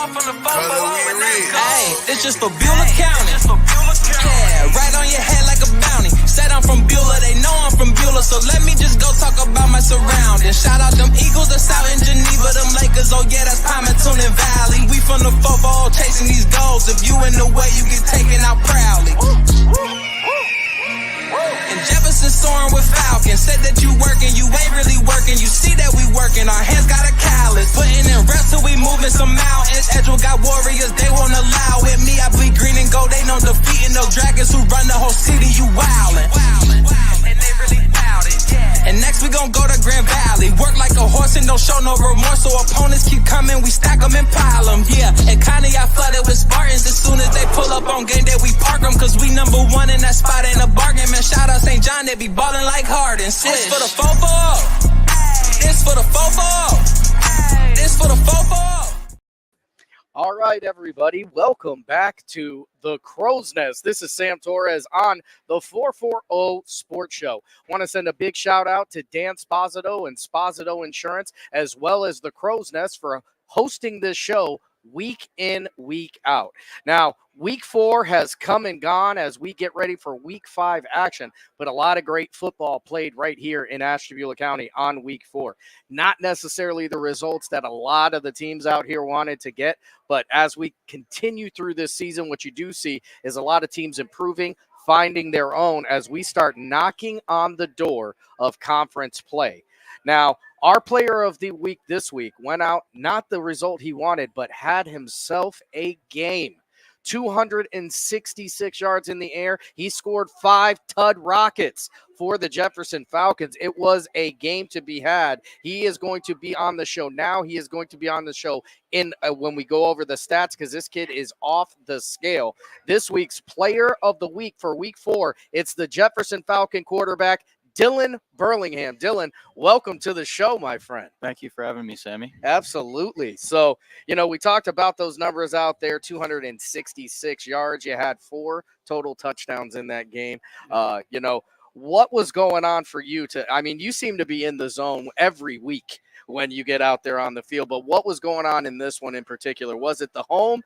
Hey, it's just for Beulah County. Yeah, right on your head like a bounty. Said I'm from Beulah, they know I'm from Beulah, so let me just go talk about my surroundings. Shout out them Eagles that's out in Geneva, them Lakers, oh yeah, that's Palmetto Valley. We from the 4-4 chasing these goals. If you in the way, you get taken out proudly. And Jefferson soaring with Falcon. Said that you working, you ain't really working. You see that we working, our hands got a callus. Putting in reps till we moving some mountains. Edgewell got warriors, they won't allow it. Me, I bleed green and gold, they know defeating those dragons who run the whole city. You wildin'. And they really bout it, yeah. And next we gon' go to Grand Valley. Work like a horse and don't show no remorse. So opponents keep coming, we stack them and pile them, yeah. And Connie, I flooded with Spartans. As soon as they pull up on game day, we park them. Cause we number one in that spot, ain't a bargain. Man, shout out St. John, they be ballin' like Harden. This for the 4-4. This for the 4-4. This for the 4-4. All right, everybody, welcome back to the Crow's Nest. This is Sam Torres on the 440 Sports Show. Want to send a big shout out to Dan Sposito and Sposito Insurance, as well as the Crow's Nest for hosting this show week in, week out. Now, week 4 has come and gone as we get ready for week 5 action, but a lot of great football played right here in Ashtabula County on week 4. Not necessarily the results that a lot of the teams out here wanted to get, but as we continue through this season, what you do see is a lot of teams improving, finding their own as we start knocking on the door of conference play. Now, our player of the week this week went out, not the result he wanted, but had himself a game. 266 yards in the air. He scored 5 Tud Rockets for the Jefferson Falcons. It was a game to be had. He is going to be on the show now. He is going to be on the show in when we go over the stats because this kid is off the scale. This week's player of the week for week 4, it's the Jefferson Falcon quarterback, Dylan Burlingham. Dylan, welcome to the show, my friend. Thank you for having me, Sammy. Absolutely. So, we talked about those numbers out there, 266 yards. You had 4 total touchdowns in that game. What was going on for you you seem to be in the zone every week when you get out there on the field, but what was going on in this one in particular? Was it the home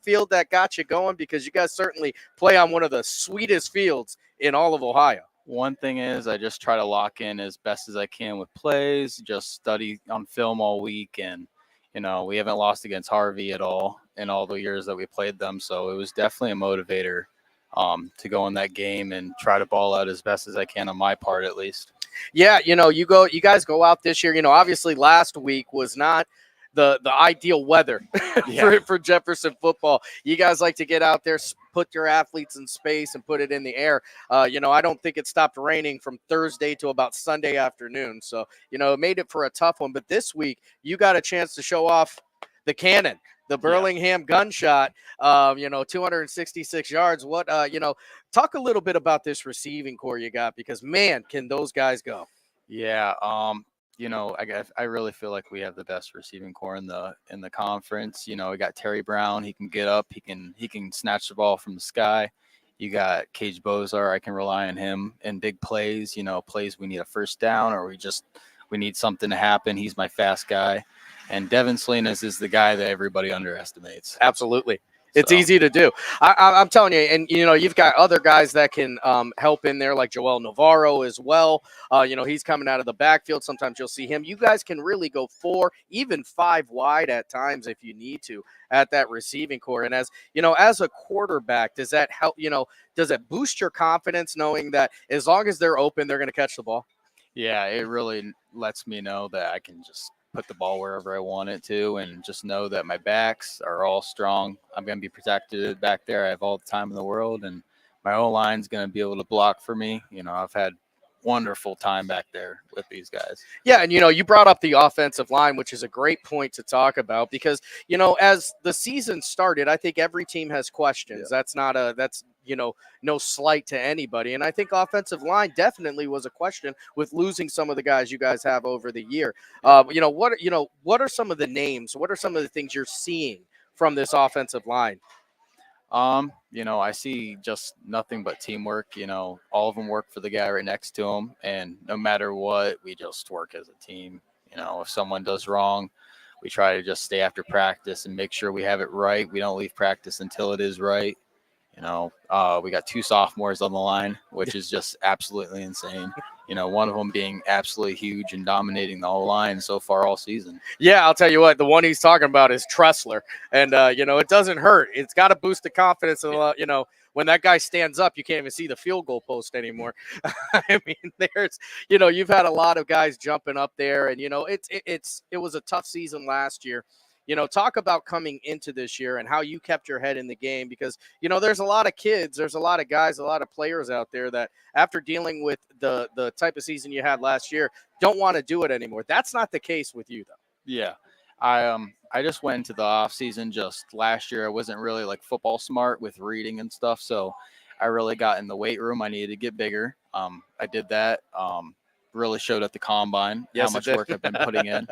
field that got you going? Because you guys certainly play on one of the sweetest fields in all of Ohio. One thing is I just try to lock in as best as I can with plays, just study on film all week. And, we haven't lost against Harvey at all in all the years that we played them. So it was definitely a motivator to go in that game and try to ball out as best as I can on my part, at least. Yeah. You guys go out this year, obviously last week was not the ideal weather for Jefferson football. You guys like to get out there, put your athletes in space and put it in the air. I don't think it stopped raining from Thursday to about Sunday afternoon. So, it made it for a tough one. But this week, you got a chance to show off the cannon, the Burlingham gunshot, 266 yards. What, talk a little bit about this receiving core you got because, man, can those guys go. Yeah, I really feel like we have the best receiving core in the conference. We got Terry Brown. He can get up. He can snatch the ball from the sky. You got Cage Bozar. I can rely on him in big plays. Plays we need a first down or we need something to happen. He's my fast guy. And Devin Salinas is the guy that everybody underestimates. Absolutely. It's easy to do. I'm telling you, and, you've got other guys that can help in there like Joel Navarro as well. He's coming out of the backfield. Sometimes you'll see him. You guys can really go 4, even 5 wide at times if you need to at that receiving core. And as a quarterback, does that help? Does it boost your confidence knowing that as long as they're open, they're going to catch the ball? Yeah, it really lets me know that I can just put the ball wherever I want it to and just know that my backs are all strong. I'm going to be protected back there. I have all the time in the world, and my O-line's going to be able to block for me. I've had wonderful time back there with these guys. Yeah, and you brought up the offensive line, which is a great point to talk about because as the season started, I think every team has questions. Yeah. That's no slight to anybody, and I think offensive line definitely was a question with losing some of the guys you guys have over the year. What are some of the names? What are some of the things you're seeing from this offensive line? I see just nothing but teamwork. All of them work for the guy right next to them, and no matter what, we just work as a team. If someone does wrong, we try to just stay after practice and make sure we have it right. We don't leave practice until it is right. We got 2 sophomores on the line, which is just absolutely insane. One of them being absolutely huge and dominating the whole line so far all season. Yeah, I'll tell you what, the one he's talking about is Tressler. And, it doesn't hurt. It's got to boost the confidence. And, when that guy stands up, you can't even see the field goal post anymore. I mean, you've had a lot of guys jumping up there. And, it was a tough season last year. Talk about coming into this year and how you kept your head in the game because, there's a lot of kids, there's a lot of guys, a lot of players out there that after dealing with the type of season you had last year, don't want to do it anymore. That's not the case with you, though. Yeah. I just went into the off season just last year. I wasn't really like football smart with reading and stuff. So I really got in the weight room. I needed to get bigger. I did that. Really showed at the combine how much work I've been putting in.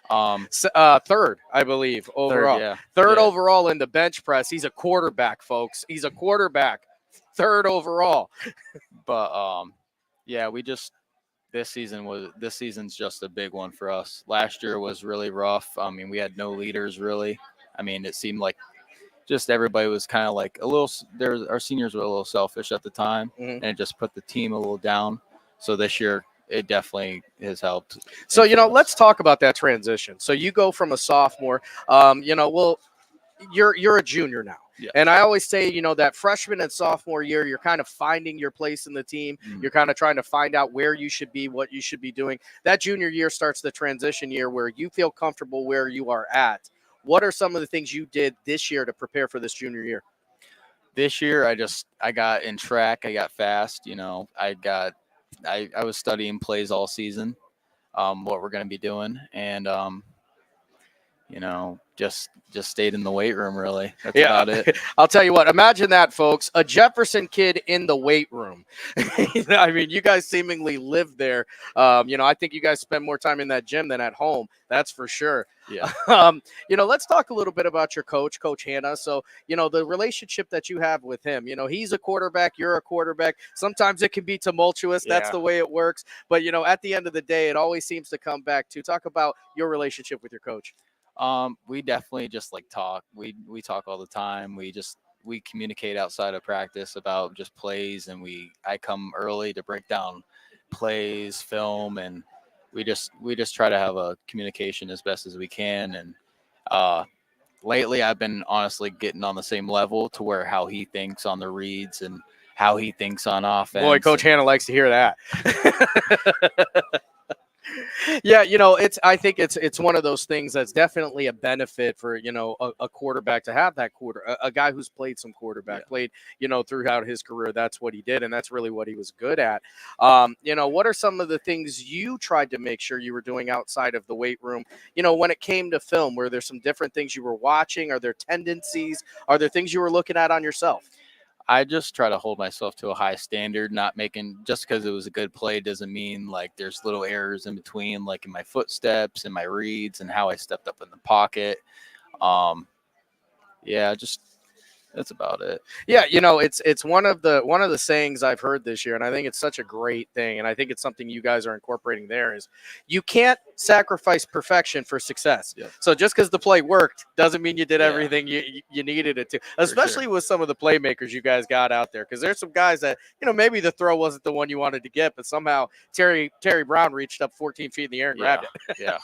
Third, I believe, overall. Third overall in the bench press. He's a quarterback, folks. He's a quarterback. Third overall. But this season's just a big one for us. Last year was really rough. I mean, we had no leaders really. I mean, it seemed like just everybody was kind of like our seniors were a little selfish at the time, and it just put the team a little down. So this year it definitely has helped. So, let's talk about that transition. So you go from a sophomore, you're a junior now. Yeah. And I always say, that freshman and sophomore year, you're kind of finding your place in the team. Mm-hmm. You're kind of trying to find out where you should be, what you should be doing. That junior year starts the transition year where you feel comfortable where you are at. What are some of the things you did this year to prepare for this junior year? This year, I got in track. I got fast. I was studying plays all season, what we're going to be doing. And, just stayed in the weight room, really. That's about it. I'll tell you what, imagine that, folks. A Jefferson kid in the weight room. I mean, you guys seemingly live there. I think you guys spend more time in that gym than at home. That's for sure. Yeah. Let's talk a little bit about your coach, Coach Hanna. So, the relationship that you have with him, he's a quarterback, you're a quarterback. Sometimes it can be tumultuous. That's the way it works. But, at the end of the day, it always seems to come back to talk about your relationship with your coach. We definitely just talk. We talk all the time. We communicate outside of practice about just plays, and I come early to break down plays, film, and we just try to have a communication as best as we can. And lately I've been honestly getting on the same level to where how he thinks on the reads and how he thinks on offense. Boy, Coach Hanna likes to hear that. Yeah, I think it's one of those things that's definitely a benefit for, a quarterback to have that a guy who's played some quarterback, played, throughout his career. That's what he did, and that's really what he was good at. What are some of the things you tried to make sure you were doing outside of the weight room? When it came to film, were there some different things you were watching? Are there tendencies? Are there things you were looking at on yourself? I just try to hold myself to a high standard, not making just because it was a good play doesn't mean like there's little errors in between, like in my footsteps and my reads and how I stepped up in the pocket. Just that's about it. Yeah, it's one of the sayings I've heard this year, and I think it's such a great thing, and I think it's something you guys are incorporating there is you can't sacrifice perfection for success. Yeah. So just because the play worked doesn't mean you did everything you needed it to, especially with some of the playmakers you guys got out there, because there's some guys that, maybe the throw wasn't the one you wanted to get, but somehow Terry Brown reached up 14 feet in the air and grabbed it. Yeah.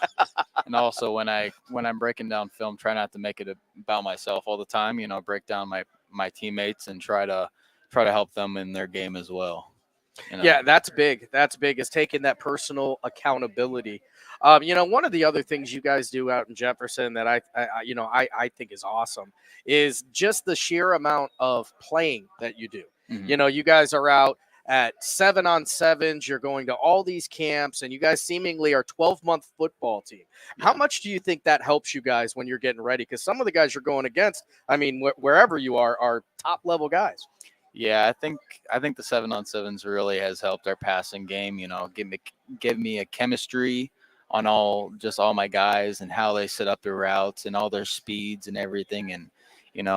And also when I'm breaking down film, try not to make it about myself all the time, break down my teammates and try to help them in their game as well. Yeah, that's big. That's big, is taking that personal accountability. One of the other things you guys do out in Jefferson that I think is awesome is just the sheer amount of playing that you do. Mm-hmm. You guys are out at 7-on-7s. You're going to all these camps, and you guys seemingly are 12-month football team. Yeah. How much do you think that helps you guys when you're getting ready? Because some of the guys you're going against, wherever you are top-level guys. Yeah, I think the 7-on-7s really has helped our passing game. Give me a chemistry on all my guys and how they set up their routes and all their speeds and everything. And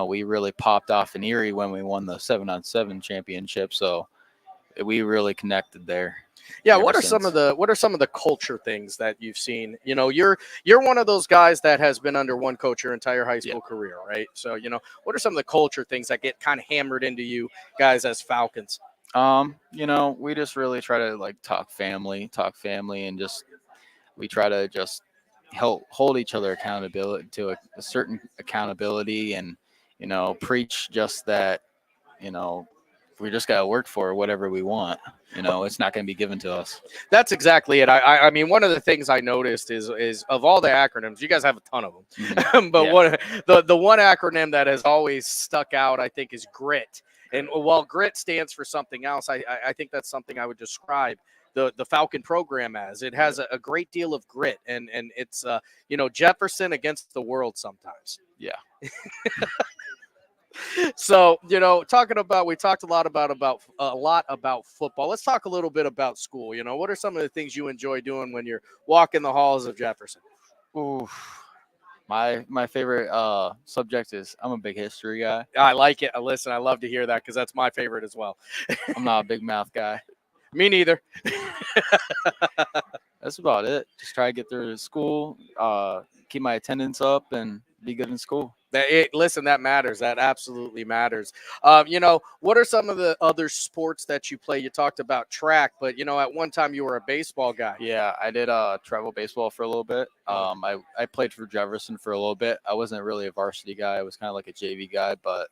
we really popped off in Erie when we won the 7-on-7 championship. So we really connected there. Yeah, ever what are since. some of the culture things that you've seen? You're one of those guys that has been under one coach your entire high school career, right? So, what are some of the culture things that get kind of hammered into you guys as Falcons? We just really try to like talk family, and just we try to just hold each other accountability to a certain accountability, and preach just that we just gotta work for whatever we want. It's not gonna be given to us. That's exactly it. I mean, one of the things I noticed is of all the acronyms, you guys have a ton of them, but the one acronym that has always stuck out, I think, is GRIT. And while GRIT stands for something else, I think that's something I would describe the Falcon program as. It has a great deal of grit, and it's Jefferson against the world sometimes. Yeah. So, we talked a lot about football. Let's talk a little bit about school. What are some of the things you enjoy doing when you're walking the halls of Jefferson? Ooh, my favorite subject is, I'm a big history guy. I like it. Listen, I love to hear that because that's my favorite as well. I'm not a big math guy. Me neither. That's about it. Just try to get through school, keep my attendance up, and be good in school. Listen, that matters. That absolutely matters. What are some of the other sports that you play? You talked about track, but at one time you were a baseball guy. Yeah, I did travel baseball for a little bit. I played for Jefferson for a little bit. I wasn't really a varsity guy. I was kind of like a JV guy, but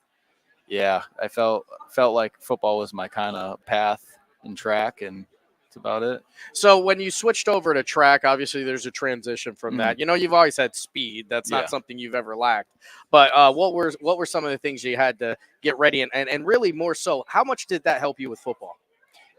yeah, I felt like football was my kind of path in track, and that's about it. So when you switched over to track, obviously there's a transition from that. You've always had speed. That's not something you've ever lacked. But what were some of the things you had to get ready, and really more so, how much did that help you with football?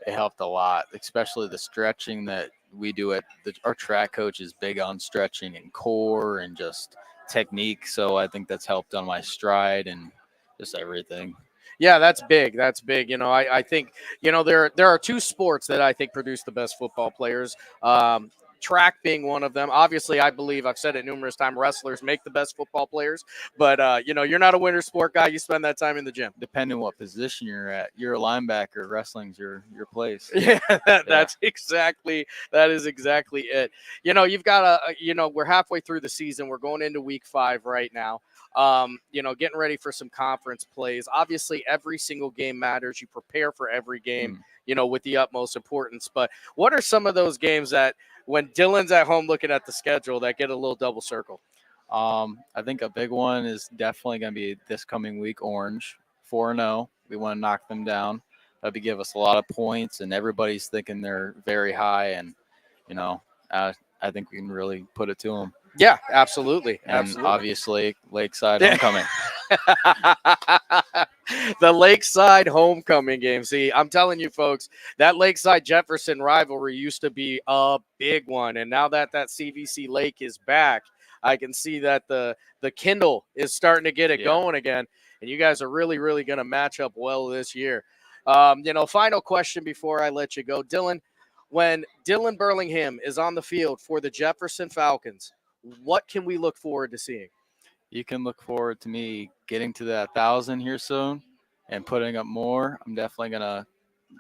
It helped a lot, especially the stretching that we do our track coach is big on stretching and core and just technique. So I think that's helped on my stride and just everything. Yeah, that's big. That's big. I think, there are two sports that I think produce the best football players. Track being one of them. Obviously, I believe, I've said it numerous times, wrestlers make the best football players. But, you're not a winter sport guy. You spend that time in the gym. Depending on what position you're at. You're a linebacker. Wrestling's your place. Yeah, that is exactly it. You've got we're halfway through the season. We're going into week 5 right now. Getting ready for some conference plays. Obviously, every single game matters. You prepare for every game, with the utmost importance. But what are some of those games that when Dylan's at home looking at the schedule that get a little double circle? I think a big one is definitely going to be this coming week, Orange, 4-0. We want to knock them down. That'd give us a lot of points, and everybody's thinking they're very high. And, I think we can really put it to them. Yeah, absolutely. And obviously, Lakeside Homecoming. The Lakeside Homecoming game. See, I'm telling you, folks, that Lakeside Jefferson rivalry used to be a big one. And now that CVC Lake is back, I can see that the Kindle is starting to get it going again. And you guys are really, really going to match up well this year. Final question before I let you go. Dylan, when Dylan Burlingham is on the field for the Jefferson Falcons, what can we look forward to seeing? You can look forward to me getting to that 1,000 here soon and putting up more. I'm definitely going to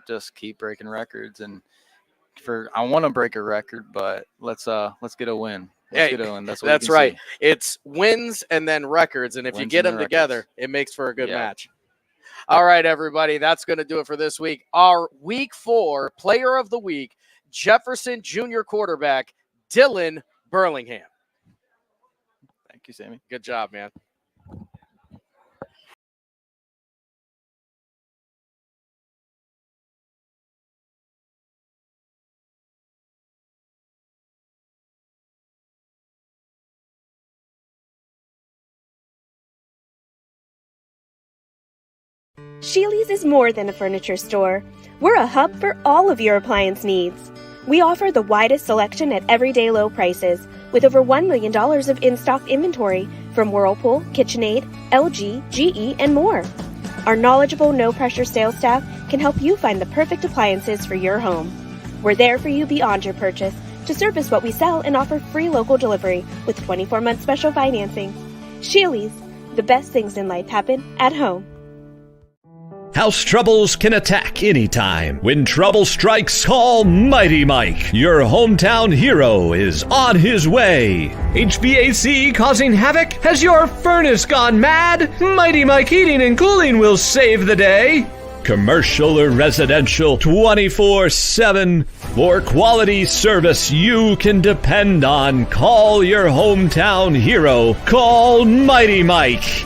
just keep breaking records. And I want to break a record, but let's get a win. Get a win. That's right. See. It's wins and then records. And if you get them together, it makes for a good match. All right, everybody. That's going to do it for this week. Our week 4 player of the week, Jefferson junior quarterback, Dylan Burlingham. Thank you, Sammy. Good job, man. Sheely's is more than a furniture store. We're a hub for all of your appliance needs. We offer the widest selection at everyday low prices, with over $1 million of in-stock inventory from Whirlpool, KitchenAid, LG, GE, and more. Our knowledgeable, no-pressure sales staff can help you find the perfect appliances for your home. We're there for you beyond your purchase to service what we sell and offer free local delivery with 24-month special financing. Sheely's, the best things in life happen at home. House troubles can attack anytime. When trouble strikes, call Mighty Mike. Your hometown hero is on his way. HVAC causing havoc? Has your furnace gone mad? Mighty Mike Heating and Cooling will save the day. Commercial or residential, 24/7. For quality service you can depend on, call your hometown hero. Call Mighty Mike.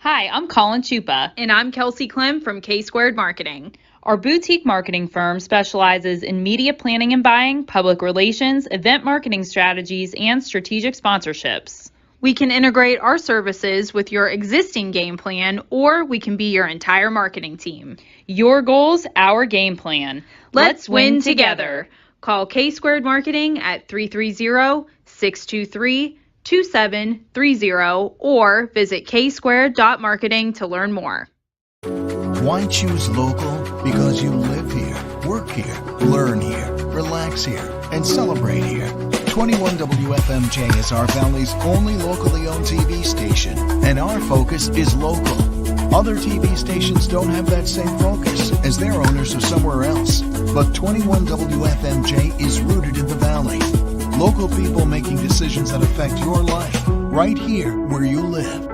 Hi, I'm Colin Chupa. And I'm Kelsey Clem from K-Squared Marketing. Our boutique marketing firm specializes in media planning and buying, public relations, event marketing strategies, and strategic sponsorships. We can integrate our services with your existing game plan, or we can be your entire marketing team. Your goals, our game plan. Let's win together. Call K-Squared Marketing at 330-623-2730 or visit ksquared.marketing to learn more. Why choose local? Because you live here, work here, learn here, relax here, and celebrate here. 21 WFMJ is our Valley's only locally owned TV station, and our focus is local. Other TV stations don't have that same focus, as their owners are somewhere else. But 21 WFMJ is rooted in the Valley. Local people making decisions that affect your life, right here where you live.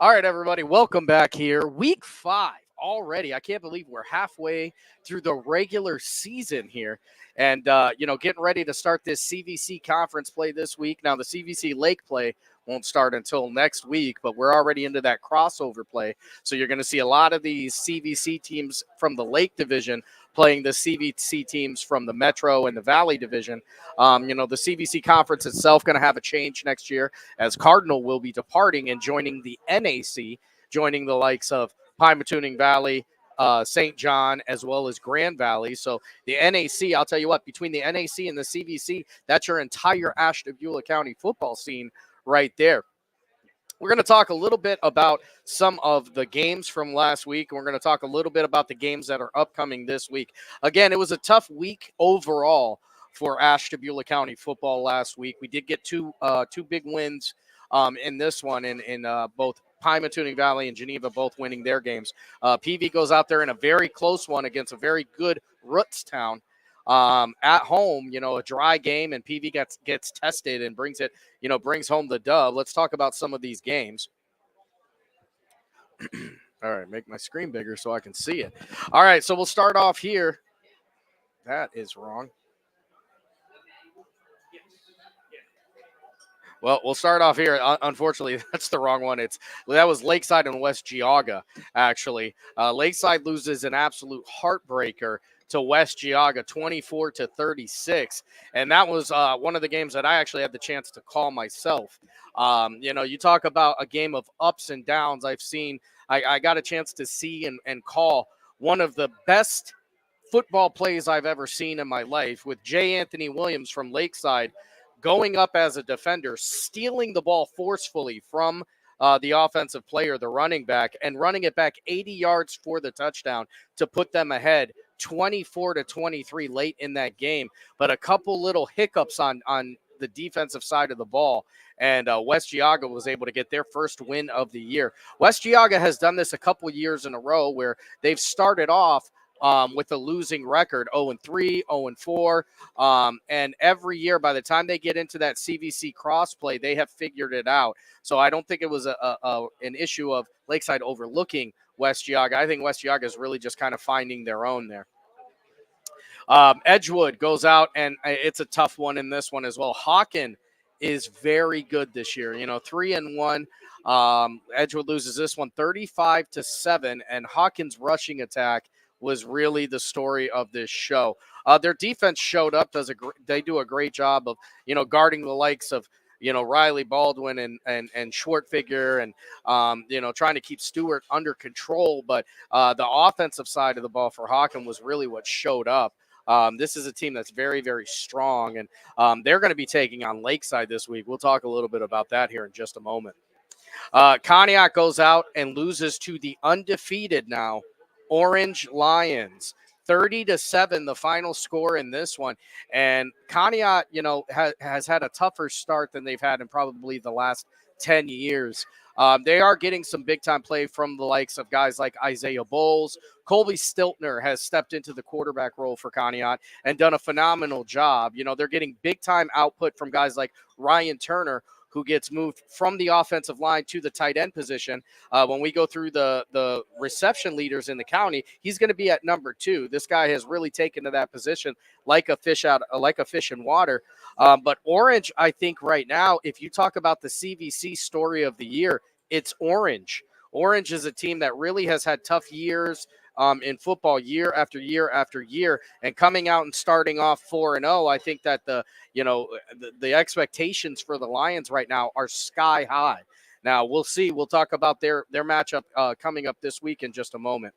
All right, everybody, welcome back here. Week 5 already. I can't believe we're halfway through the regular season here. And, getting ready to start this CVC conference play this week. Now, the CVC Lake play won't start until next week, but we're already into that crossover play. So you're going to see a lot of these CVC teams from the Lake Division playing the CVC teams from the Metro and the Valley Division. The CVC conference itself going to have a change next year, as Cardinal will be departing and joining the NAC, joining the likes of Pymatuning Valley, St. John, as well as Grand Valley. So the NAC, I'll tell you what, between the NAC and the CVC, that's your entire Ashtabula County football scene right there. We're going to talk a little bit about some of the games from last week. We're going to talk a little bit about the games that are upcoming this week. Again, it was a tough week overall for Ashtabula County football last week. We did get two big wins in this one, in both Pymatuning Valley and Geneva both winning their games. PV goes out there in a very close one against a very good Rootstown. At home, a dry game, and PV gets tested and brings home the dub. Let's talk about some of these games. All right, make my screen bigger so I can see it. All right, so we'll start off here. That is wrong. Well, we'll start off here. Unfortunately, that's the wrong one. That was Lakeside and West Geauga, actually. Lakeside loses an absolute heartbreaker to West Geauga, 24-36. And that was one of the games that I actually had the chance to call myself. You talk about a game of ups and downs. I got a chance to see and call one of the best football plays I've ever seen in my life, with J. Anthony Williams from Lakeside going up as a defender, stealing the ball forcefully from the offensive player, the running back, and running it back 80 yards for the touchdown to put them ahead 24-23 late in that game. But a couple little hiccups on the defensive side of the ball, and West Geauga was able to get their first win of the year. West Geauga has done this a couple years in a row where they've started off with a losing record, 0-3, 0-4. And every year, by the time they get into that CVC crossplay, they have figured it out. So I don't think it was an issue of Lakeside overlooking West Geauga. I think West Geauga is really just kind of finding their own there. Edgewood goes out, and it's a tough one in this one as well. Hawken is very good this year, 3-1. Edgewood loses this one 35-7, and Hawkins' rushing attack was really the story of this show. Their defense showed up, they do a great job of, guarding the likes of, Riley Baldwin and Schwartfigure and, trying to keep Stewart under control. But the offensive side of the ball for Hawken was really what showed up. This is a team that's very, very strong, and they're going to be taking on Lakeside this week. We'll talk a little bit about that here in just a moment. Conneaut goes out and loses to the undefeated now Orange Lions, 30-7, the final score in this one. And Conneaut, has had a tougher start than they've had in probably the last 10 years. They are getting some big-time play from the likes of guys like Isaiah Bowles. Colby Stiltner has stepped into the quarterback role for Conneaut and done a phenomenal job. They're getting big-time output from guys like Ryan Turner, who gets moved from the offensive line to the tight end position. When we go through the reception leaders in the county, he's going to be at number 2. This guy has really taken to that position like a fish in water. But Orange, I think right now, if you talk about the CVC story of the year, it's Orange. Orange is a team that really has had tough years in football year after year after year, and coming out and starting off 4-0, I think that the expectations for the Lions right now are sky high. Now we'll see. We'll talk about their matchup coming up this week in just a moment.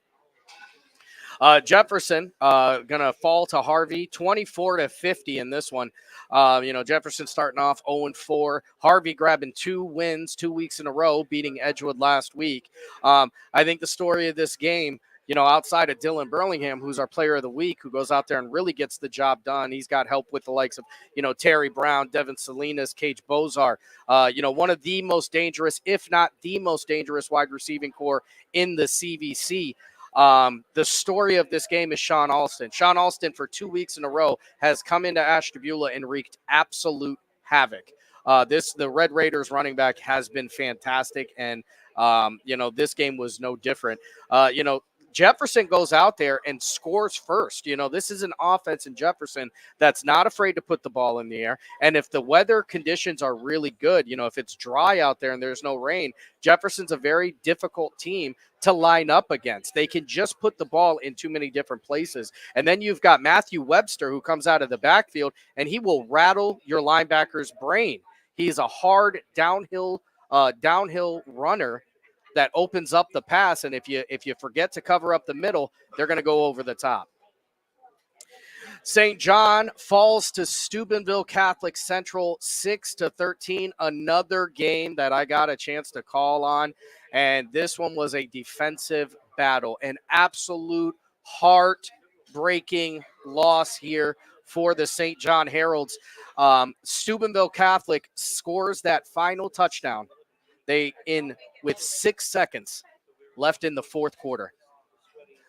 Jefferson gonna fall to Harvey 24-50 in this one. Jefferson starting off 0-4. Harvey grabbing 2 wins 2 weeks in a row, beating Edgewood last week. I think the story of this game, outside of Dylan Burlingham, who's our player of the week, who goes out there and really gets the job done. He's got help with the likes of, Terry Brown, Devin Salinas, Cage Bozar, one of the most dangerous, if not the most dangerous wide receiving core in the CVC. The story of this game is Sean Alston. Sean Alston, for 2 weeks in a row, has come into Ashtabula and wreaked absolute havoc. The Red Raiders running back has been fantastic, and this game was no different. Jefferson goes out there and scores first. This is an offense in Jefferson that's not afraid to put the ball in the air. And if the weather conditions are really good, if it's dry out there and there's no rain, Jefferson's a very difficult team to line up against. They can just put the ball in too many different places. And then you've got Matthew Webster, who comes out of the backfield, and he will rattle your linebacker's brain. He's a hard downhill runner that opens up the pass, and if you forget to cover up the middle, they're going to go over the top. St. John falls to Steubenville Catholic Central 6-13. Another game that I got a chance to call on, and this one was a defensive battle, an absolute heart-breaking loss here for the St. John Heralds. Steubenville Catholic scores that final touchdown with 6 seconds left in the fourth quarter.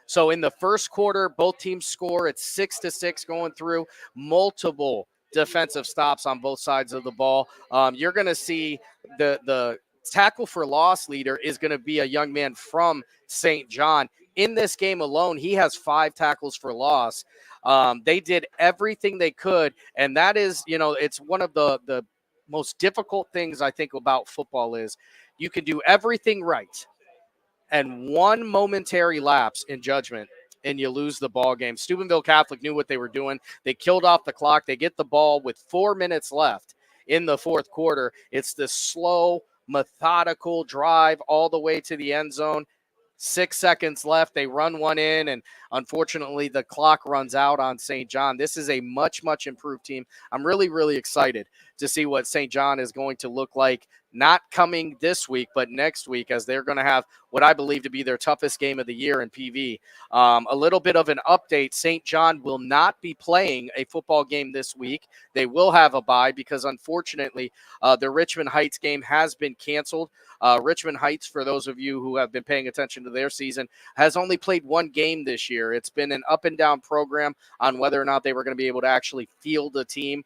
So in the first quarter, both teams score. It's 6-6 going through. Multiple defensive stops on both sides of the ball. You're going to see the tackle for loss leader is going to be a young man from St. John. In this game alone, he has 5 tackles for loss. They did everything they could, and that is, it's one of the most difficult things I think about football is you can do everything right, and one momentary lapse in judgment, and you lose the ball game. Steubenville Catholic knew what they were doing. They killed off the clock. They get the ball with 4 minutes left in the fourth quarter. It's this slow, methodical drive all the way to the end zone. 6 seconds left. They run one in, and unfortunately, the clock runs out on St. John. This is a much, much improved team. I'm really, really excited to see what St. John is going to look like, not coming this week, but next week, as they're going to have what I believe to be their toughest game of the year in PV. A little bit of an update. St. John will not be playing a football game this week. They will have a bye because, unfortunately, the Richmond Heights game has been canceled. Richmond Heights, for those of you who have been paying attention to their season, has only played 1 game this year. It's been an up and down program on whether or not they were going to be able to actually field a team.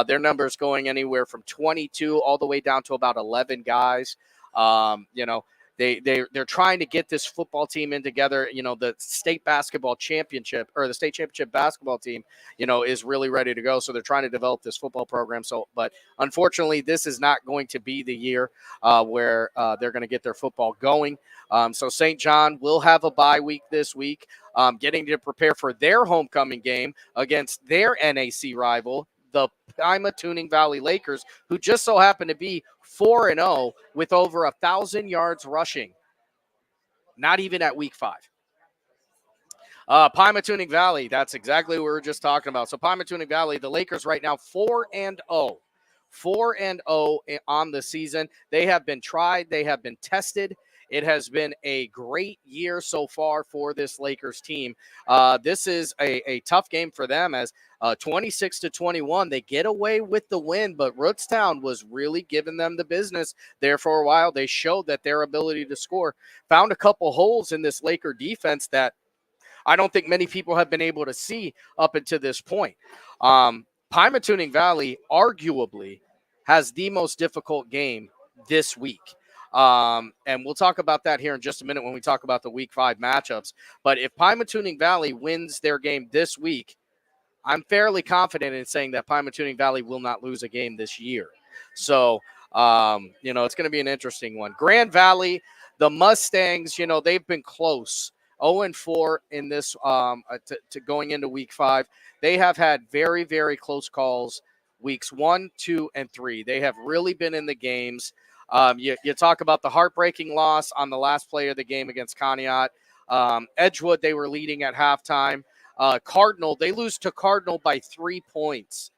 Their numbers going anywhere from 22 all the way down to about 11 guys. They're trying to get this football team in together. The state basketball championship, or the state championship basketball team, is really ready to go. So they're trying to develop this football program. But unfortunately, this is not going to be the year where they're going to get their football going. So St. John will have a bye week this week, getting to prepare for their homecoming game against their NAC rival, the Pymatuning Valley Lakers, who just so happen to be 4-0 with over 1,000 yards rushing. Not even at week 5. Pymatuning Valley, that's exactly what we were just talking about. So Pymatuning Valley, the Lakers right now 4-0. 4-0 on the season. They have been tried. They have been tested. It has been a great year so far for this Lakers team. This is a tough game for them as 26-21. They get away with the win, but Rootstown was really giving them the business there for a while. They showed that their ability to score, found a couple holes in this Laker defense that I don't think many people have been able to see up until this point. Pymatuning Valley arguably has the most difficult game this week. And we'll talk about that here in just a minute when we talk about the week 5 matchups. But if Pymatuning Valley wins their game this week, I'm fairly confident in saying that Pymatuning Valley will not lose a game this year. So, it's going to be an interesting one. Grand Valley, the Mustangs, they've been close. 0-4 in this to going into week 5. They have had very, very close calls weeks 1, 2, and 3. They have really been in the games. You talk about the heartbreaking loss on the last play of the game against Conneaut. Edgewood, they were leading at halftime. Cardinal, they lose to Cardinal by 3 points.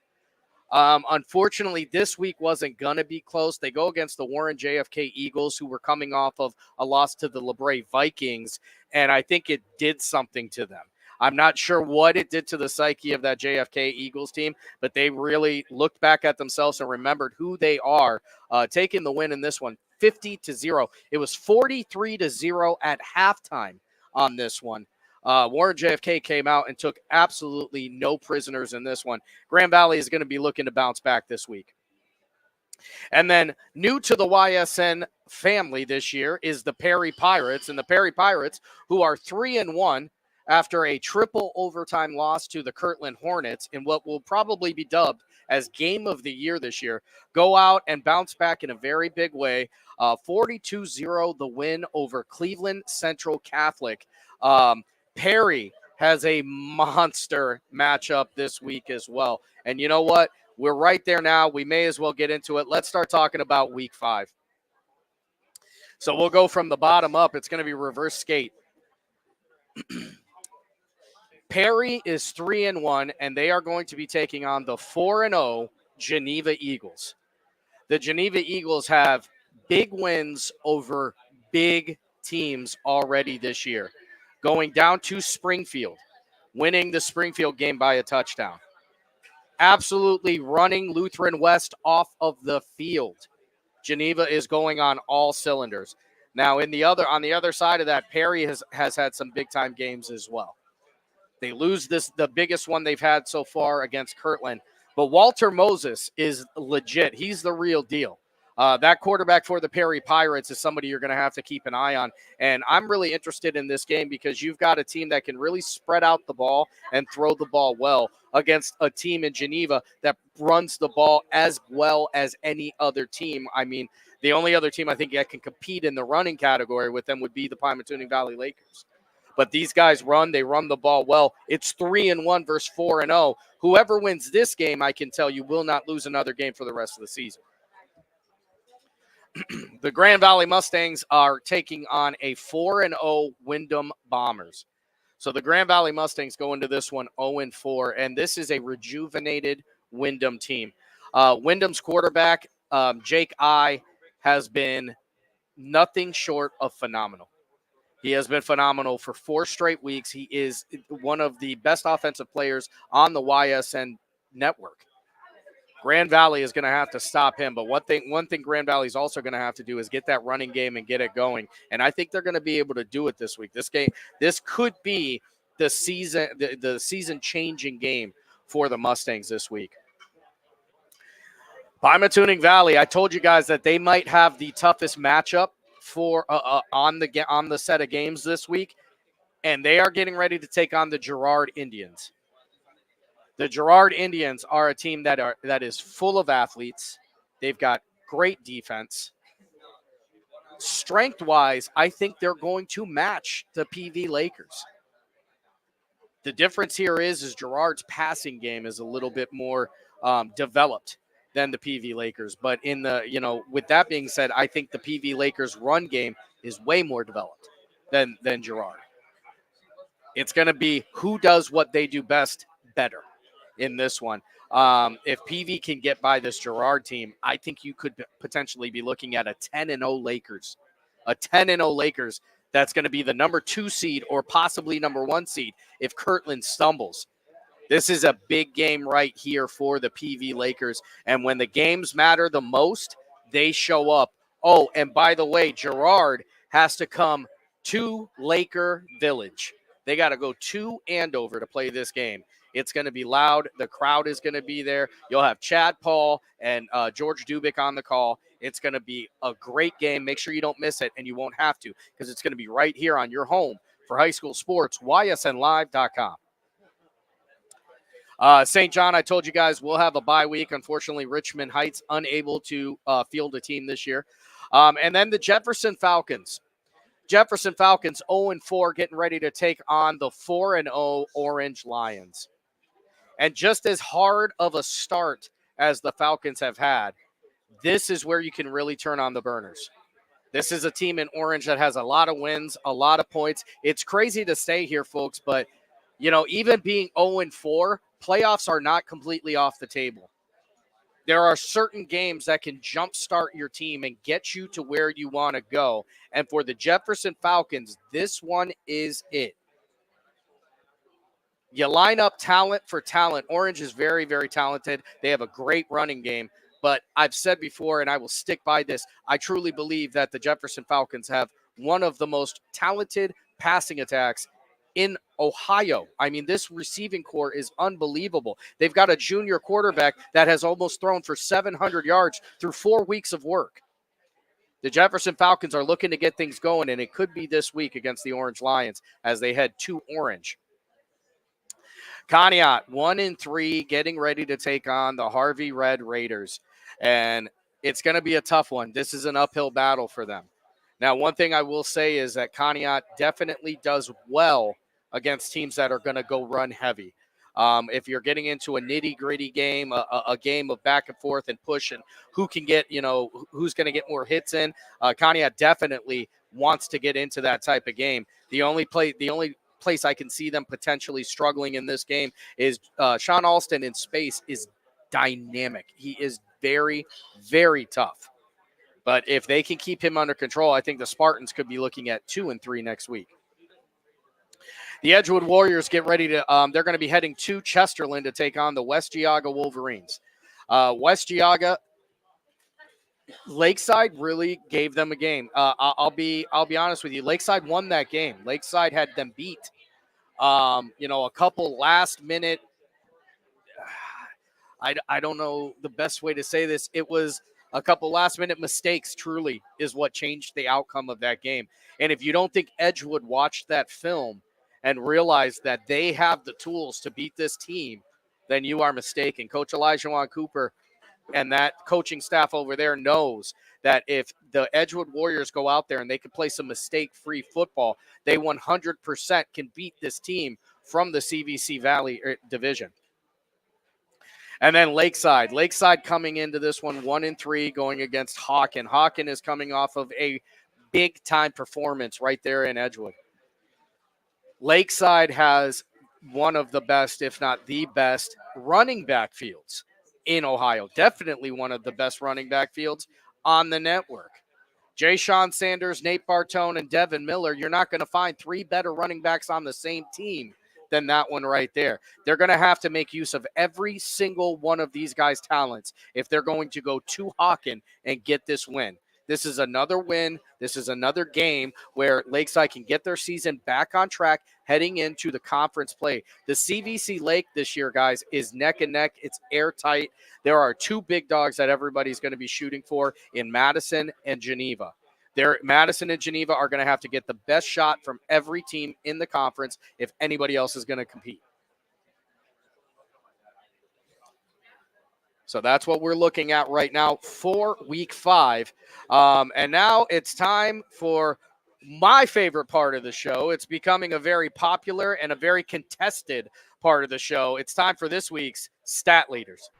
Unfortunately, this week wasn't going to be close. They go against the Warren JFK Eagles, who were coming off of a loss to the LeBray Vikings, and I think it did something to them. I'm not sure what it did to the psyche of that JFK Eagles team, but they really looked back at themselves and remembered who they are, taking the win in this one, 50-0. It was 43-0 at halftime on this one. Warren JFK came out and took absolutely no prisoners in this one. Grand Valley is going to be looking to bounce back this week. And then new to the YSN family this year is the Perry Pirates. And the Perry Pirates, who are 3-1 after a triple overtime loss to the Kirtland Hornets in what will probably be dubbed as Game of the Year this year, go out and bounce back in a very big way. 42-0 the win over Cleveland Central Catholic. Perry has a monster matchup this week as well. And you know what? We're right there now. We may as well get into it. Let's start talking about week 5. So we'll go from the bottom up. It's going to be reverse skate. Perry is 3-1, and they are going to be taking on the 4-0 Geneva Eagles. The Geneva Eagles have big wins over big teams already this year. Going down to Springfield, winning the Springfield game by a touchdown. Absolutely running Lutheran West off of the field. Geneva is going on all cylinders. Now, on the other side of that, Perry has had some big-time games as well. They lose the biggest one they've had so far against Kirtland. But Walter Moses is legit. He's the real deal. That quarterback for the Perry Pirates is somebody you're going to have to keep an eye on. And I'm really interested in this game because you've got a team that can really spread out the ball and throw the ball well against a team in Geneva that runs the ball as well as any other team. I mean, the only other team I think that can compete in the running category with them would be the Pymatuning Valley Lakers. But these guys they run the ball well. It's 3-1 versus 4-0. Whoever wins this game, I can tell you, will not lose another game for the rest of the season. The Grand Valley Mustangs are taking on a 4-0 Wyndham Bombers. So the Grand Valley Mustangs go into this one 0-4, and this is a rejuvenated Wyndham team. Wyndham's quarterback, Jake I, has been nothing short of phenomenal. He has been phenomenal for 4 straight weeks. He is one of the best offensive players on the YSN network. Grand Valley is going to have to stop him, but one thing Grand Valley is also going to have to do is get that running game and get it going, and I think they're going to be able to do it this week. This could be the season-changing game for the Mustangs this week. Pymatuning Valley, I told you guys that they might have the toughest matchup for on the set of games this week, and they are getting ready to take on the Girard Indians. The Girard Indians are a team that is full of athletes. They've got great defense. Strength-wise, I think they're going to match the PV Lakers. The difference here is Girard's passing game is a little bit more developed than the PV Lakers. But with that being said, I think the PV Lakers run game is way more developed than Girard. It's going to be who does what they do best better in this one. If PV can get by this Girard team, I think you could potentially be looking at a 10-0 Lakers a 10-0 Lakers that's going to be the number 2 seed or possibly number 1 seed if Kirtland stumbles. This is a big game right here for the PV Lakers. And when the games matter the most, they show up. Oh, and by the way, Gerard has to come to Laker Village. They got to go to Andover to play this game. It's going to be loud. The crowd is going to be there. You'll have Chad Paul and George Dubik on the call. It's going to be a great game. Make sure you don't miss it, and you won't have to because it's going to be right here on your home for high school sports, ysnlive.com. St. John, I told you guys we'll have a bye week. Unfortunately, Richmond Heights unable to field a team this year. And then the Jefferson Falcons. Jefferson Falcons 0-4, getting ready to take on the 4-0 Orange Lions. And just as hard of a start as the Falcons have had, this is where you can really turn on the burners. This is a team in orange that has a lot of wins, a lot of points. It's crazy to stay here, folks, but, you know, even being 0-4, playoffs are not completely off the table. There are certain games that can jumpstart your team and get you to where you want to go. And for the Jefferson Falcons, this one is it. You line up talent for talent. Orange is very, very talented. They have a great running game. But I've said before, and I will stick by this, I truly believe that the Jefferson Falcons have one of the most talented passing attacks in Ohio. I mean, this receiving core is unbelievable. They've got a junior quarterback that has almost thrown for 700 yards through 4 weeks of work. The Jefferson Falcons are looking to get things going, and it could be this week against the Orange Lions as they head to Orange. Conneaut, 1-3, getting ready to take on the Harvey Red Raiders. And it's going to be a tough one. This is an uphill battle for them. Now, one thing I will say is that Conneaut definitely does well against teams that are going to go run heavy. If you're getting into a nitty-gritty game, a game of back and forth and push and who can get, who's going to get more hits in, Conneaut definitely wants to get into that type of game. The only place I can see them potentially struggling in this game is Sean Alston in space is dynamic. He is very, very tough. But if they can keep him under control, I think the Spartans could be looking at 2-3 next week. The Edgewood Warriors get ready to they're going to be heading to Chesterland to take on the West Geauga Wolverines. West Geauga, Lakeside really gave them a game. I'll be honest with you. Lakeside won that game. Lakeside had them beat. A couple last minute. I don't know the best way to say this. It was a couple last minute mistakes truly is what changed the outcome of that game. And if you don't think Edgewood watched that film and realized that they have the tools to beat this team, then you are mistaken. Coach Elijah Juan Cooper and that coaching staff over there knows that if the Edgewood Warriors go out there and they can play some mistake-free football, they 100% can beat this team from the CVC Valley division. And then Lakeside. Lakeside coming into this one 1-3, going against Hawken. Hawken is coming off of a big-time performance right there in Edgewood. Lakeside has one of the best, if not the best, running back fields in Ohio. Definitely one of the best running back fields on the network. Jay Sean Sanders, Nate Bartone, and Devin Miller, you're not going to find 3 better running backs on the same team than that one right there. They're going to have to make use of every single one of these guys' talents if they're going to go to Hawken and get this win. This is another win. This is another game where Lakeside can get their season back on track heading into the conference play. The CVC Lake this year, guys, is neck and neck. It's airtight. There are 2 big dogs that everybody's going to be shooting for in Madison and Geneva. Madison and Geneva are going to have to get the best shot from every team in the conference if anybody else is going to compete. So that's what we're looking at right now for week 5. And now it's time for my favorite part of the show. It's becoming a very popular and a very contested part of the show. It's time for this week's Stat Leaders.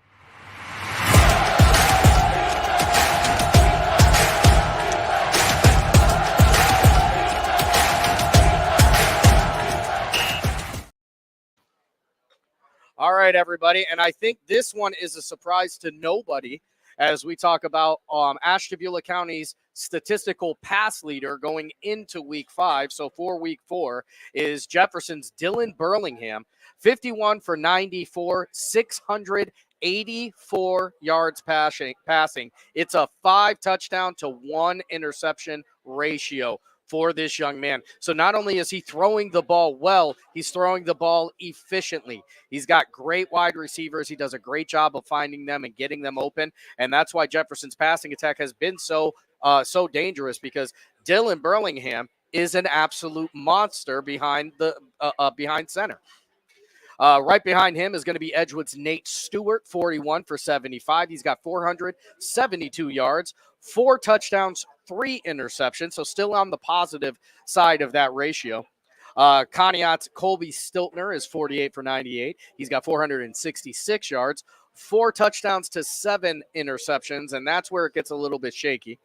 All right, everybody, and I think this one is a surprise to nobody as we talk about Ashtabula County's statistical pass leader going into week 5, so for week 4, is Jefferson's Dylan Burlingham, 51 for 94, 684 yards passing. It's a 5 touchdown to 1 interception ratio for this young man. So not only is he throwing the ball well, he's throwing the ball efficiently. He's got great wide receivers. He does a great job of finding them and getting them open. And that's why Jefferson's passing attack has been so dangerous, because Dylan Burlingham is an absolute monster behind center. Right behind him is going to be Edgewood's Nate Stewart, 41 for 75. He's got 472 yards, 4 touchdowns, 3 interceptions, so still on the positive side of that ratio. Conneaut's Colby Stiltner is 48 for 98. He's got 466 yards, 4 touchdowns to 7 interceptions, and that's where it gets a little bit shaky.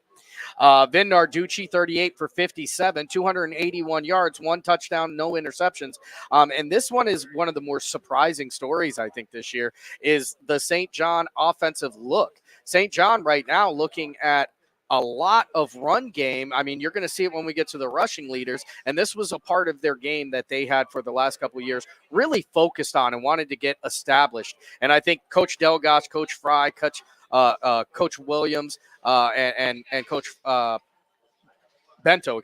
Vin Narducci, 38 for 57, 281 yards, 1 touchdown, no interceptions. And this one is one of the more surprising stories, I think, this year, is the St. John offensive look. St. John right now looking at a lot of run game. I mean, you're going to see it when we get to the rushing leaders, and this was a part of their game that they had for the last couple of years, really focused on and wanted to get established. And I think Coach Delgosh, Coach Fry, Coach Williams, and Coach Bento,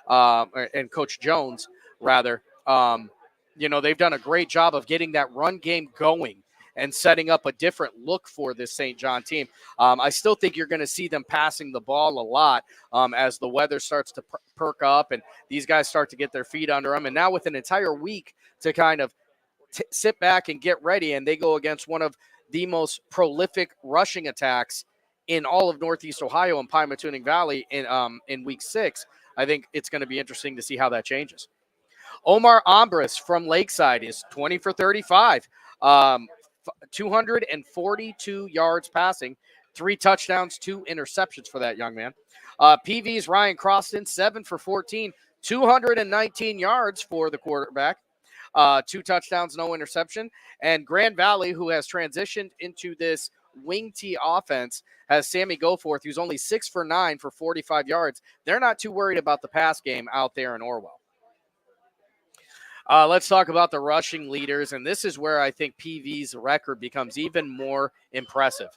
and Coach Jones, rather, they've done a great job of getting that run game going and setting up a different look for this St. John team. I still think you're going to see them passing the ball a lot as the weather starts to perk up and these guys start to get their feet under them. And now with an entire week to kind of sit back and get ready, and they go against one of the most prolific rushing attacks in all of Northeast Ohio and Pymatuning Valley in week 6, I think it's going to be interesting to see how that changes. Omar Ambris from Lakeside is 20 for 35, 242 yards passing, 3 touchdowns, 2 interceptions for that young man. PV's Ryan Croston, 7 for 14, 219 yards for the quarterback. 2 touchdowns, no interception. And Grand Valley, who has transitioned into this wing T offense, has Sammy Goforth, who's only 6 for 9 for 45 yards. They're not too worried about the pass game out there in Orwell. Let's talk about the rushing leaders, and this is where I think PV's record becomes even more impressive.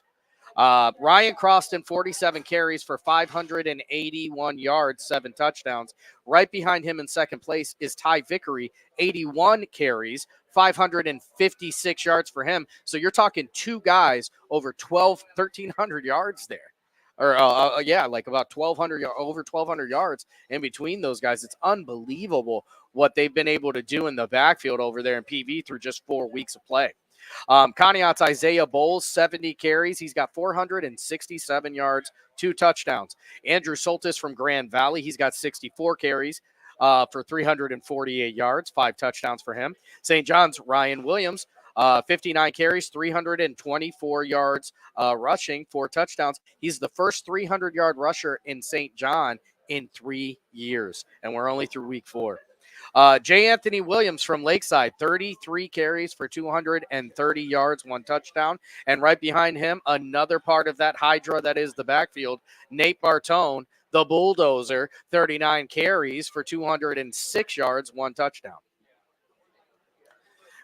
Ryan Croston, 47 carries for 581 yards, 7 touchdowns. Right behind him in second place is Ty Vickery, 81 carries, 556 yards for him. So you're talking 2 guys over 1,300 yards there. Or, like about 1,200, over 1,200 yards in between those guys. It's unbelievable what they've been able to do in the backfield over there in PV through just 4 weeks of play. Conneaut's Isaiah Bowles, 70 carries. He's got 467 yards, 2 touchdowns. Andrew Soltis from Grand Valley, he's got 64 carries for 348 yards, 5 touchdowns for him. St. John's Ryan Williams, 59 carries, 324 yards rushing, 4 touchdowns. He's the first 300-yard rusher in St. John in 3 years, and we're only through week 4. J. Anthony Williams from Lakeside, 33 carries for 230 yards, 1 touchdown. And right behind him, another part of that hydra that is the backfield, Nate Bartone, the bulldozer, 39 carries for 206 yards, 1 touchdown.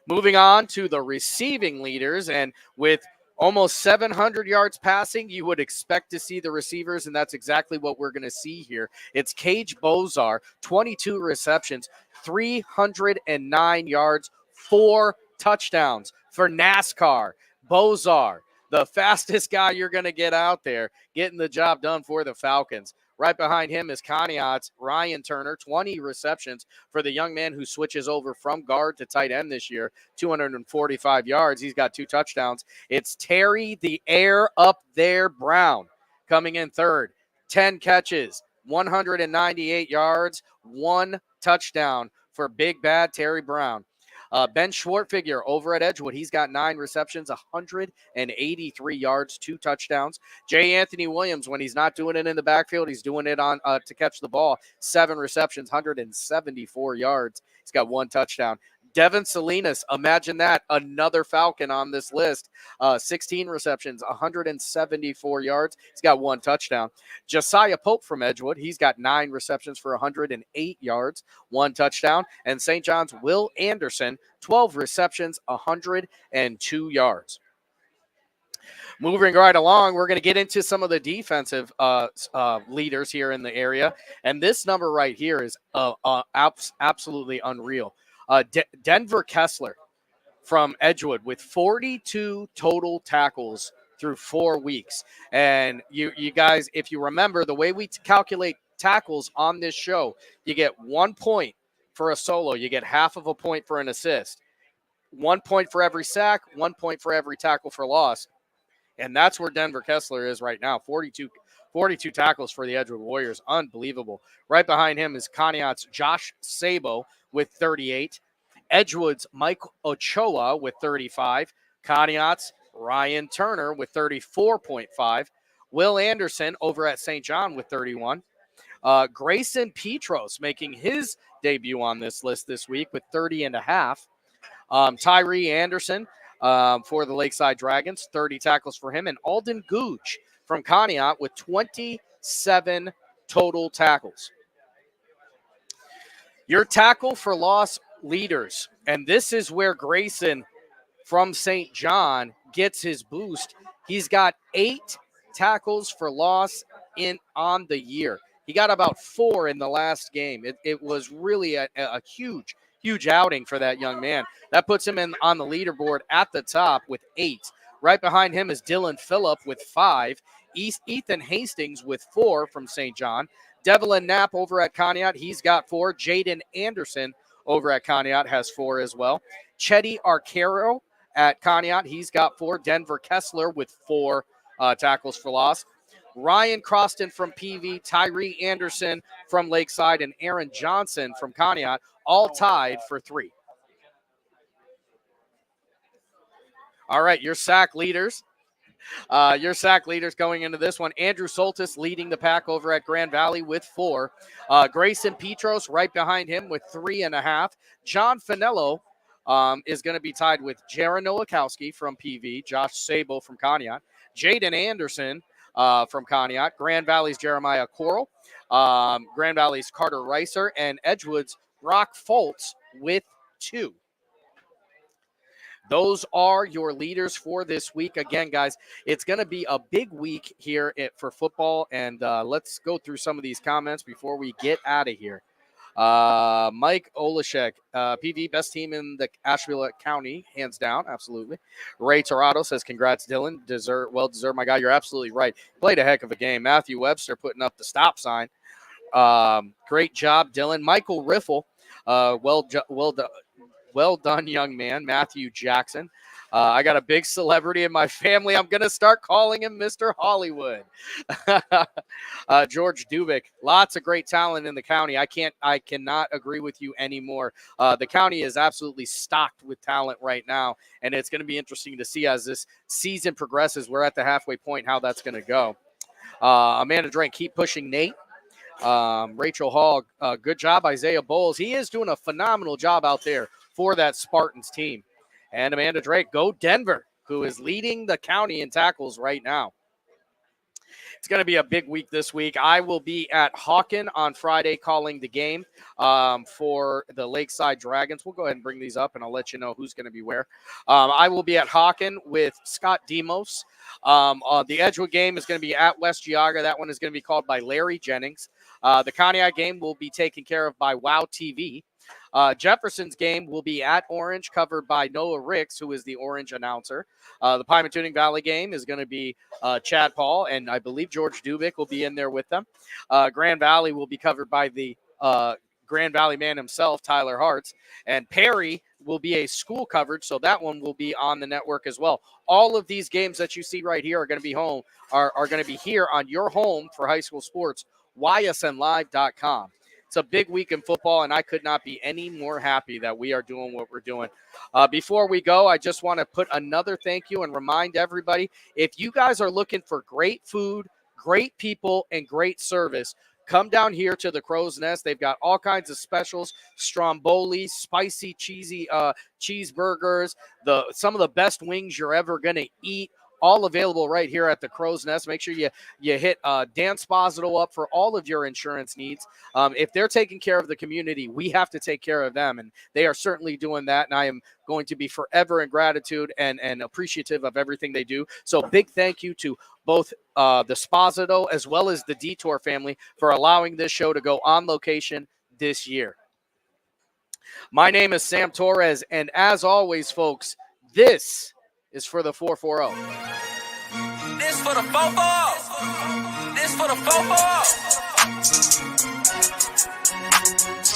Moving on to the receiving leaders, and with almost 700 yards passing, you would expect to see the receivers, and that's exactly what we're going to see here. It's Cage Bozar, 22 receptions, 309 yards, 4 touchdowns for NASCAR. Bozar, the fastest guy you're going to get out there, getting the job done for the Falcons. Right behind him is Conneaut's Ryan Turner, 20 receptions for the young man who switches over from guard to tight end this year, 245 yards. He's got 2 touchdowns. It's Terry the Air Up There Brown coming in third, 10 catches, 198 yards, 1 touchdown for Big Bad Terry Brown. Ben Schwartfigure over at Edgewood, he's got 9 receptions, 183 yards, 2 touchdowns. J. Anthony Williams, when he's not doing it in the backfield, he's doing it on to catch the ball. 7 receptions, 174 yards. He's got 1 touchdown. Devin Salinas, imagine that, another Falcon on this list. 16 receptions, 174 yards. He's got 1 touchdown. Josiah Pope from Edgewood, he's got 9 receptions for 108 yards, 1 touchdown. And St. John's Will Anderson, 12 receptions, 102 yards. Moving right along, we're going to get into some of the defensive leaders here in the area. And this number right here is absolutely unreal. Denver Kessler from Edgewood with 42 total tackles through 4 weeks. And you guys, if you remember, the way we calculate tackles on this show, you get 1 point for a solo. You get half of a point for an assist. 1 point for every sack, 1 point for every tackle for loss. And that's where Denver Kessler is right now, 42 tackles for the Edgewood Warriors. Unbelievable. Right behind him is Conneaut's Josh Sabo with 38. Edgewood's Mike Ochoa with 35. Conneaut's Ryan Turner with 34.5. Will Anderson over at St. John with 31. Grayson Petros making his debut on this list this week with 30.5. Tyree Anderson for the Lakeside Dragons, 30 tackles for him. And Alden Gooch from Conneaut with 27 total tackles. Your tackle for loss leaders, and this is where Grayson from St. John gets his boost. He's got 8 tackles for loss on the year. He got about 4 in the last game. It was really a huge outing for that young man. That puts him on the leaderboard at the top with 8. Right behind him is Dylan Phillip with 5. Ethan Hastings with 4 from St. John. Devlin Knapp over at Conneaut, he's got 4. Jaden Anderson over at Conneaut has 4 as well. Chetty Arcaro at Conneaut, he's got 4. Denver Kessler with 4 tackles for loss. Ryan Croston from PV, Tyree Anderson from Lakeside, and Aaron Johnson from Conneaut, all tied for 3. All right, your sack leaders. Going into this one. Andrew Soltis leading the pack over at Grand Valley with 4. Grayson Petros right behind him with 3.5. John Finello is going to be tied with Jaron Nowakowski from PV, Josh Sabo from Conneaut, Jaden Anderson from Conneaut, Grand Valley's Jeremiah Coral, Grand Valley's Carter Reiser, and Edgewood's Brock Foltz with 2. Those are your leaders for this week. Again, guys, it's going to be a big week here for football, and let's go through some of these comments before we get out of here. Mike Olashek, PV, best team in the Asheville County, hands down, absolutely. Ray Torado says, congrats, Dylan. Well-deserved, my guy. You're absolutely right. Played a heck of a game. Matthew Webster putting up the stop sign. Great job, Dylan. Michael Riffle, well done, young man. Matthew Jackson. I got a big celebrity in my family. I'm going to start calling him Mr. Hollywood. George Dubik. Lots of great talent in the county. I cannot agree with you anymore. The county is absolutely stocked with talent right now, and it's going to be interesting to see as this season progresses. We're at the halfway point, how that's going to go. Amanda Drake, keep pushing Nate. Rachel Hall, good job. Isaiah Bowles. He is doing a phenomenal job out there for that Spartans team. And Amanda Drake, go Denver, who is leading the county in tackles right now. It's going to be a big week this week. I will be at Hawken on Friday calling the game for the Lakeside Dragons. We'll go ahead and bring these up, and I'll let you know who's going to be where. I will be at Hawken with Scott Demos. The Edgewood game is going to be at West Geauga. That one is going to be called by Larry Jennings. The Conneaut game will be taken care of by WOW TV. Jefferson's game will be at Orange, covered by Noah Ricks, who is the Orange announcer. The Pymatuning Valley game is going to be Chad Paul, and I believe George Dubik will be in there with them. Grand Valley will be covered by the Grand Valley man himself, Tyler Hartz. And Perry will be a school coverage, so that one will be on the network as well. All of these games that you see right here are going to be are going to be here on your home for high school sports, ysnlive.com. It's a big week in football, and I could not be any more happy that we are doing what we're doing. Before we go, I just want to put another thank you and remind everybody, if you guys are looking for great food, great people, and great service, come down here to the Crow's Nest. They've got all kinds of specials, stromboli, spicy, cheesy cheeseburgers, some of the best wings you're ever going to eat. All available right here at the Crow's Nest. Make sure you hit Dan Sposito up for all of your insurance needs. If they're taking care of the community, we have to take care of them, and they are certainly doing that, and I am going to be forever in gratitude and appreciative of everything they do. So big thank you to both the Sposito as well as the Detour family for allowing this show to go on location this year. My name is Sam Torres, and as always, folks, this is for the 440. This for the fofo. This for the fofo.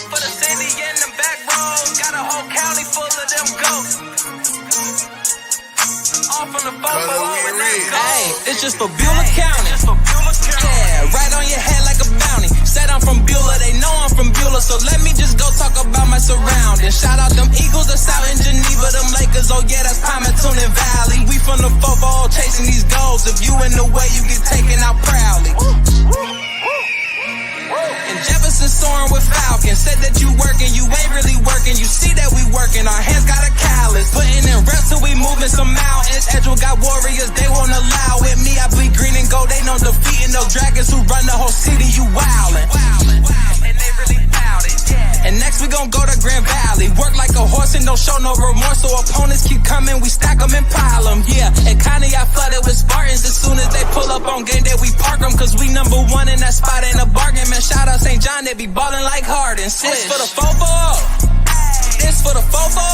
For the city and the back roads, got a whole county full of them ghosts. All from the fofo. Hey, it's just for Beulah County. Yeah, right on your head like a bounty. Said I'm from Beulah, they know I'm from Beulah, so let me just go talk about my surroundings. Shout out them Eagles that's out in Geneva, them Lakers, oh yeah, that's Palmerton and Valley. We from the fofo chasing these goals. If you in the way, you get taken out proudly. And Jefferson soaring with Falcons. Said that you working, you ain't really working. You see that we working, our hands got a callus. Putting in reps till we moving some mountains. Edgewell got warriors, they won't allow it. Me, I bleed green and gold, they know defeating those dragons who run the whole city. You wildin'. And they really bout it, yeah. And next we gon' go to Grand Valley. Work like a horse and don't show no remorse. So opponents keep coming, we stack them and pile them, yeah. And kinda got flooded with Spartans. As soon as they pull up on game day, we park them. Cause we number one in that spot, ain't a bargain. Man, shout out St. John, they be ballin' like Harden. This for the fofo. This for the fofo.